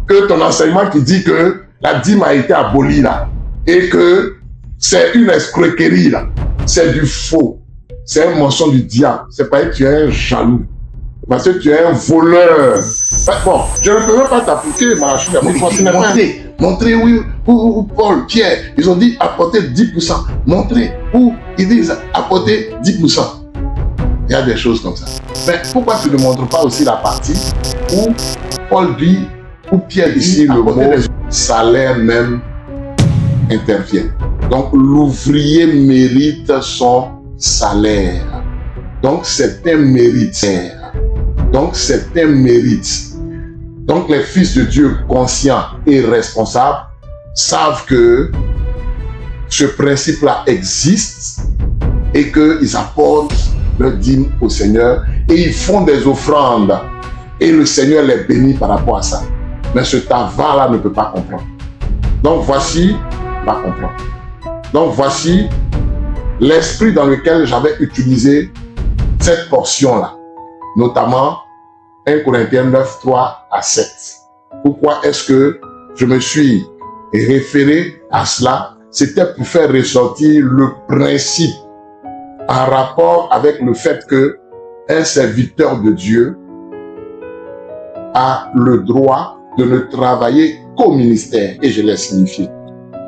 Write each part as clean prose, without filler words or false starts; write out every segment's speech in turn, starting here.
que ton enseignement qui dit que la dîme a été abolie là, et que c'est une escroquerie là, c'est du faux, c'est un mensonge du diable, c'est pas que tu es un jaloux, parce que tu es un voleur. Bon, je ne peux même pas t'appliquer ma chute, montrer où Paul, Pierre, ils ont dit apporter 10%, montrer où ils disent apporter 10%. Il y a des choses comme ça. Mais pourquoi tu ne montres pas aussi la partie où Paul dit, où Pierre dit le mot salaire même intervient. Donc l'ouvrier mérite son salaire. Donc c'est un mérite. Donc c'est un mérite. Donc les fils de Dieu conscients et responsables savent que ce principe-là existe et qu'ils apportent leur dîme au Seigneur et ils font des offrandes et le Seigneur les bénit par rapport à ça. Mais ce tabac-là ne peut pas comprendre. Donc voici, va comprendre. Donc voici l'esprit dans lequel j'avais utilisé cette portion-là, notamment 1 Corinthiens 9, 3 à 7. Pourquoi est-ce que je me suis référé à cela? C'était pour faire ressortir le principe en rapport avec le fait que un serviteur de Dieu a le droit de ne travailler qu'au ministère, et je l'ai signifié.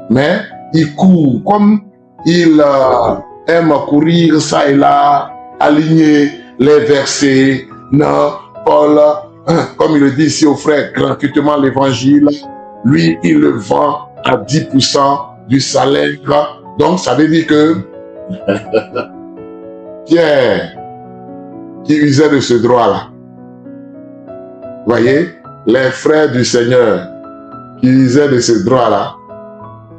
Mais il court, comme il aime courir ça et là, aligner les versets, non, Paul, comme il le dit ici au frère, gratuitement l'évangile, lui, il le vend à 10% du salaire. Donc, ça veut dire que Pierre, qui usait de ce droit-là, voyez, les frères du Seigneur qui usaient de ce droit-là,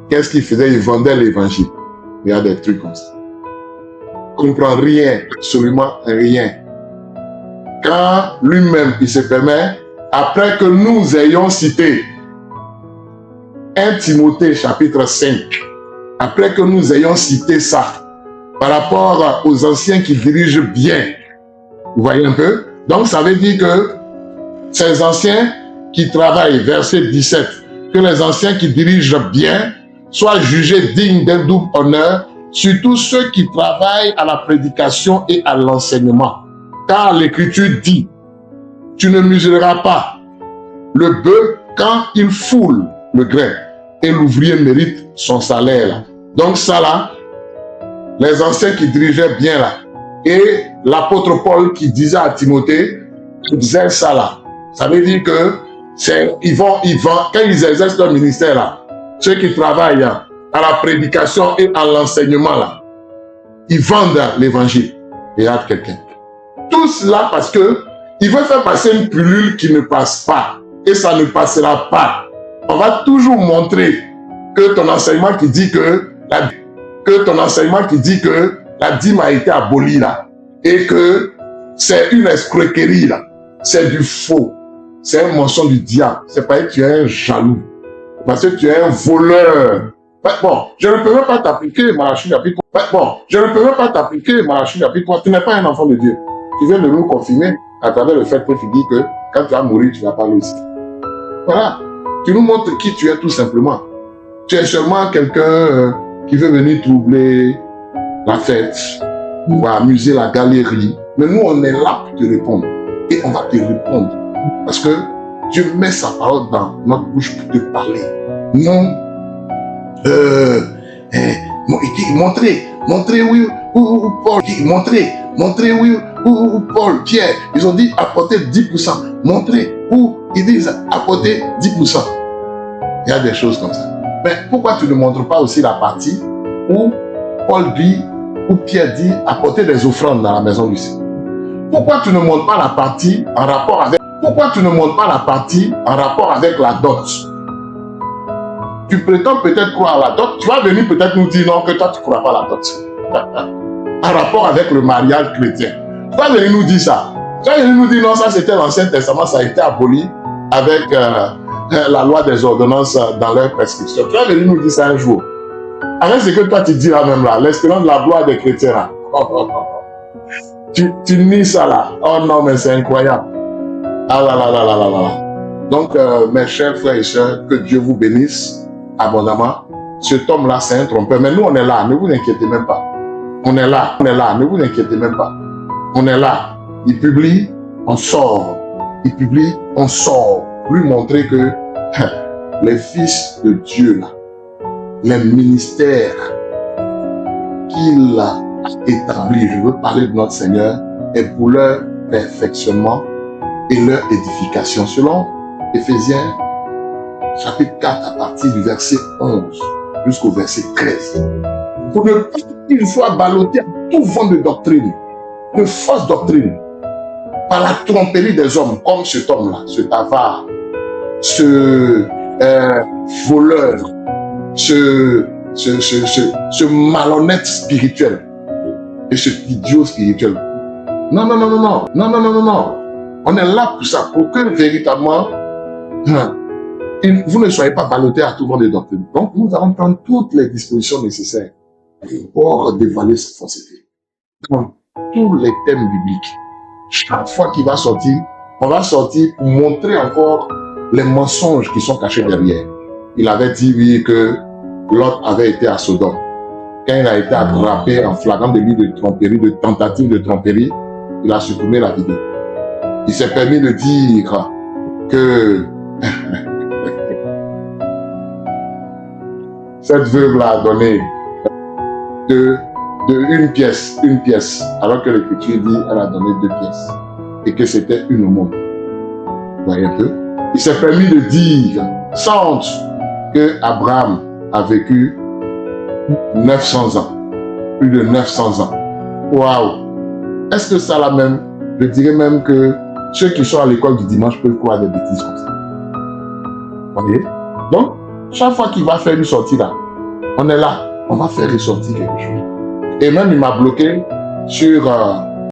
qu'est-ce qu'ils faisaient? Ils vendaient l'évangile. Il y a des trucs comme ça. On ne comprend rien, absolument rien. Quand lui-même, il se permet, après que nous ayons cité 1 Timothée chapitre 5, après que nous ayons cité ça, par rapport aux anciens qui dirigent bien, vous voyez un peu? Donc ça veut dire que ces anciens qui travaillent, verset 17, que les anciens qui dirigent bien soient jugés dignes d'un double honneur, surtout ceux qui travaillent à la prédication et à l'enseignement. Car l'Écriture dit, tu ne muselleras pas le bœuf quand il foule le grain, et l'ouvrier mérite son salaire. Donc ça là, les anciens qui dirigeaient bien là, et l'apôtre Paul qui disait à Timothée, il disait ça là. Ça veut dire que ils vont, quand ils exercent leur ministère là, ceux qui travaillent à la prédication et à l'enseignement là, ils vendent l'évangile. Et il y a quelqu'un. Tout cela parce que ils veulent faire passer une pilule qui ne passe pas. Et ça ne passera pas. On va toujours montrer que ton enseignement qui dit que la dîme a été abolie là. Et que c'est une escroquerie là. C'est du faux. C'est un mensonge du diable. C'est pas que tu es un jaloux. Parce que tu es un voleur. Bon, je ne peux même pas t'appliquer Malachie chapitre 3. Bon, je ne peux même pas t'appliquer Malachie chapitre 3. Tu n'es pas un enfant de Dieu. Tu viens de nous confirmer à travers le fait que tu dis que quand tu vas mourir, tu vas parler aussi. Voilà. Tu nous montres qui tu es tout simplement. Tu es seulement quelqu'un qui veut venir troubler la fête, ou amuser la galerie. Mais nous, on est là pour te répondre. Et on va te répondre. Parce que Dieu met sa parole dans notre bouche pour te parler. Non. Montrer où Paul, montrer où Paul, Pierre, ils ont dit apporter 10%. Montrer où ils disent apporter 10%. Il y a des choses comme ça. Mais pourquoi tu ne montres pas aussi la partie où Paul dit, où Pierre dit apporter des offrandes dans la maison du Seigneur? Pourquoi tu ne montres pas la partie en rapport avec la dot? Tu prétends peut-être croire à la dot. Tu vas venir peut-être nous dire non, que toi tu ne crois pas à la dot. En rapport avec le mariage chrétien. Tu vas venir nous dire ça. Tu vas venir nous dire non, ça c'était l'Ancien Testament, ça a été aboli avec la loi des ordonnances dans leur prescription. Tu vas venir nous dire ça un jour. Avec ce que toi tu dis là même là, l'espérance de la gloire des chrétiens là. Tu nies ça là. Oh non, mais c'est incroyable. Ah là là là là là là. Donc, mes chers frères et sœurs, que Dieu vous bénisse abondamment. Cet homme-là, c'est un trompeur. Mais nous, on est là. Ne vous inquiétez même pas. On est là. Ne vous inquiétez même pas. On est là. Il publie, on sort. Il publie, on sort. Lui montrer que les fils de Dieu, là, les ministères qu'il a établis, je veux parler de notre Seigneur, est pour leur perfectionnement et leur édification. Selon Éphésiens, chapitre 4, à partir du verset 11 jusqu'au verset 13. Pour ne pas qu'il soit ballotté à tout vent de doctrine, de fausse doctrine, par la tromperie des hommes, comme cet homme-là, cet avare, ce voleur, ce malhonnête spirituel et ce idiot spirituel. Non. On est là pour ça, pour que véritablement vous ne soyez pas ballottés à tout vent de doctrine. Donc, nous allons prendre toutes les dispositions nécessaires pour dévoiler cette fausseté. Dans tous les thèmes bibliques, chaque fois qu'il va sortir, on va sortir pour montrer encore les mensonges qui sont cachés derrière. Il avait dit, oui, que Lot avait été à Sodome. Quand il a été attrapé en flagrant délit de tromperie, de tentative de tromperie, il a supprimé la vidéo. Il s'est permis de dire que cette veuve-là a donné de une pièce, alors que l'Écriture dit qu'elle a donné 2 pièces, et que c'était une au monde. Vous voyez un peu? Il s'est permis de dire, sans que Abraham a vécu 900 ans, plus de 900 ans. Waouh! Est-ce que ça là même, je dirais même que ceux qui sont à l'école du dimanche peuvent croire des bêtises comme ça. Vous voyez? Donc, chaque fois qu'il va faire une sortie là, on est là, on va faire ressortir quelque chose. Et même il m'a bloqué sur